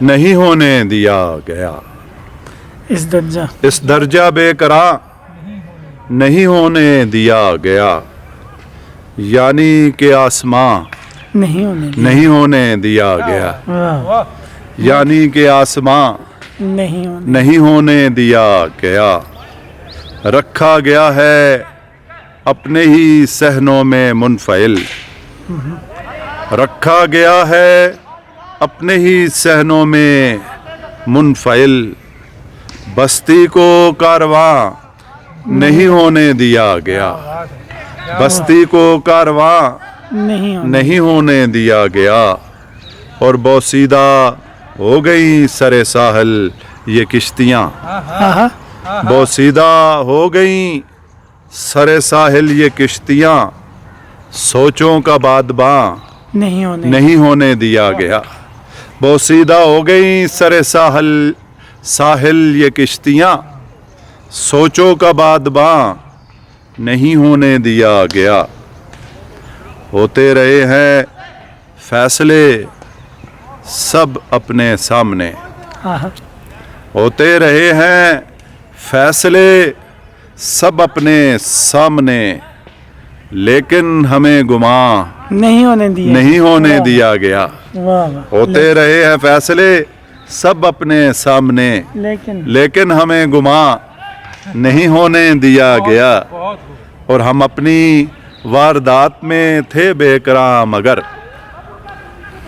नहीं होने दिया गया। इस दर्जा बेकरार नहीं होने दिया गया, यानी कि आसमां नहीं होने दिया गया, यानी कि आसमां नहीं होने दिया गया। रखा गया है अपने ही सहनों में मुनफइल, रखा गया है अपने ही सहनों में मुनफइल। बस्ती को कारवां नहीं होने दिया गया, बस्ती को कारवां नहीं होने दिया गया। और बोसीदा हो गई सरे साहल ये किश्तियाँ, बोसीदा हो गई सरे साहिल ये किश्तियाँ। सोचों का बादबां नहीं होने दिया गया। बोसीदा हो गई सरे साहिल ये किश्तियाँ, सोचों का बादबां नहीं होने दिया गया। होते रहे हैं फैसले सब अपने सामने, होते रहे हैं फैसले सब अपने सामने, लेकिन हमें गुमां नहीं होने दिया गया। होते रहे हैं फैसले सब अपने सामने, लेकिन हमें गुमां नहीं होने दिया गया। और हम अपनी वारदात में थे बेकरार मगर,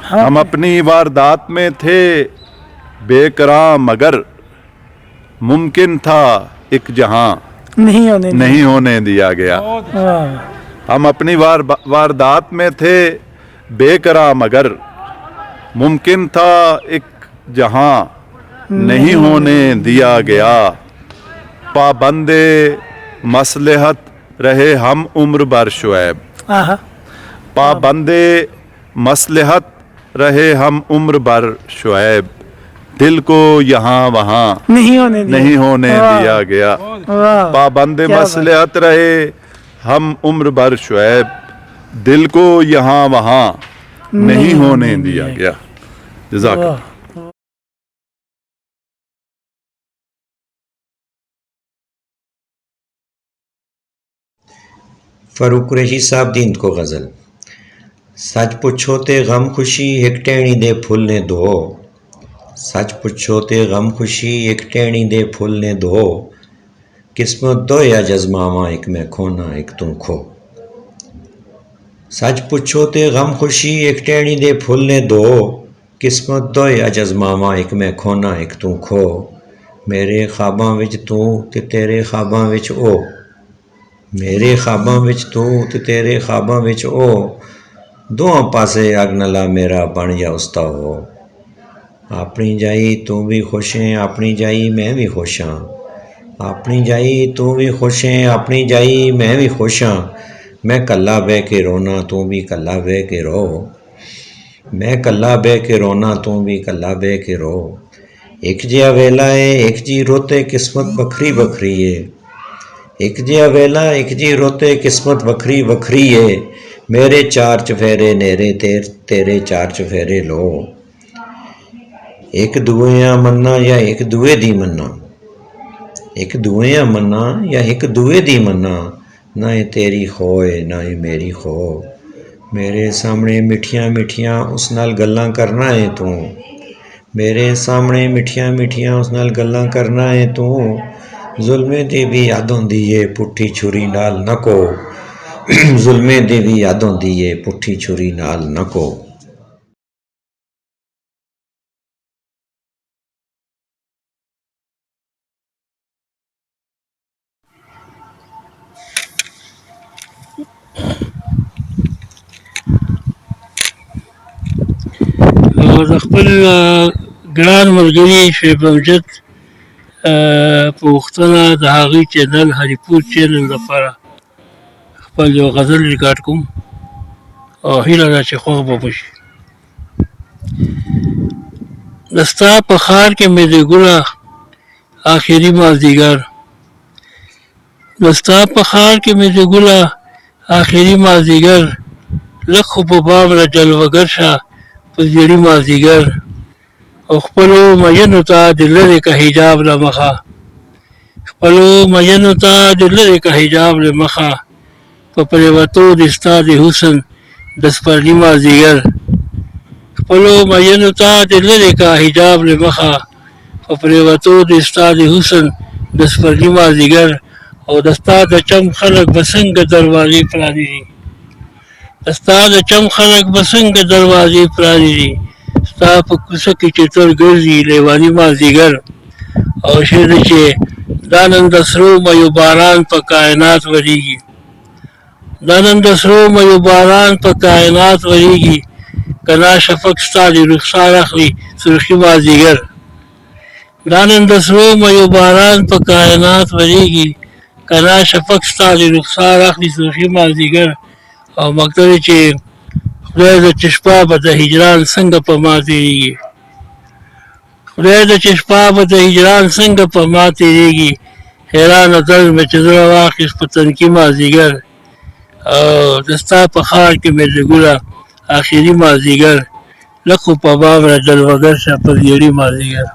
हम अपनी वारदात में थे बेकरार मगर, मुमकिन था एक जहां नहीं होने दिया गया। हम अपनी वारदात में थे बेकरार मगर, मुमकिन था एक जहां नहीं होने दिया गया। पाबंदे मसलहत रहे हम उम्र भर शुएब, पाबंदे मसलहत रहे हम उम्र भर शुएब। दिल को यहाँ वहाँ नहीं होने दिया गया। पाबंदे मसलहत रहे हम उम्र भर शुएब, दिल को यहाँ वहाँ नहीं होने दिया गया। जज़ाकल्लाह। फरूक कुरैशी साहब दी को गज़ल। सच पुछो ते गम खुशी एक टहनी दे फुल ने दो, सच पुछो ते गम खुशी एक टहनी दे फुल ने दो। किस्मत दो या जज़मावा एक मैं खोना एक तू खो। सच पुछो ते गम खुशी एक टहनी दे फुल ने दो, किस्मत दो या जज़मावा एक मैं खोना एक तू खो। मेरे ख्वाबां विच तू ते तेरे ख्वाबां विच ओ, मेरे ख्वाबां विच तू ते तेरे ख्वाबां विच ओ। दोहां पासे अग न ला मेरा बन जा उसता हो। अपनी जाई तू भी खुश है अपनी जाई मैं भी खुश हाँ, अपनी जाई तू भी खुश है अपनी जाई मैं भी खुश हाँ। मैं कल्ला बह के रोना तू भी कल्ला बह के रो, मैं कल्ला बह के रोना तू भी कल्ला बह के रो। एक जिहा वेला है एक जी रोते किस्मत बखरी बखरी है, एक जिहा वेला एक जी रोते किस्मत बखरी बखरी है। मेरे चार चफेरे नेरे तेरे चार चफेरे लो। एक दुए मन्ना या एक दुए दी मन्ना, एक दुए मन्ना या एक दुए दी मन्ना। ना ही तेरी खोए ना ही मेरी खो। मेरे सामने मिठियां मिठियां उस नाल गल्लां करना है तू, मेरे सामने मिठियां मिठियां उस नाल गल्लां करना है तू। जुल्मे दी भी याद होंदी है पुट्ठी छुरी नाल नको, जुल्मे दी भी याद होंदी है पुट्ठी छुरी नाल नको। د خپل ګران ملګري شعیب امجد په پوښتنه د هغوی چینل هریپور چینل لپاره خپل یو غزل ریکارډ کوم او هیله ده چې خوښ به وشي. د ستا په ښار کې مې د ګله آخري مازدیګر، د ستا په ښار کې مې د ګله آخري مازدیګر، لږ خو په بام را جلوهګر شه په زیړي مازدیګر. او خپلو مینو ته د لرې که حجاب له مخه خپلو مینو ته د لرې که حجاب له مخه په پرېوتو د ستا د حسن د سپرلي مازدیګر خپلو مینو ته د لرې که حجاب له مخه په پرېوتو د ستا د حسن د سپرلي مازدیګر او د ستا د چم خلک به څنګه دروازې پرانیزي د ستا د چم خلک به څنګه دروازې پرانیزي ستا په کوڅه کې چې تل ګرځي لیواني مازدیګر او شعر دی چې دا نن د سرو میو باران په کائنات وریږي دا نن د سرو میو باران په کائنات وریږي کنا شفق ستا د رخسار اخلي سرخي مازدیګر دا نن د سرو میو باران په کائنات وریږي کنا شفق ستا د رخسار اخلي سرخي مازدیګر او مقتل چې خدای د چې شپه به د هجران څنګه په ما تېرېږي خدای د چې شپه به د هجران څنګه په ما تېرېږي حیرانه درد مې چې زړه واخیست په تنکي مازدیګر او د ستا په ښار کې مې د ګله آخري مازدیګر لږ خو په بام را جلوهګر شه په زیړي مازدیګر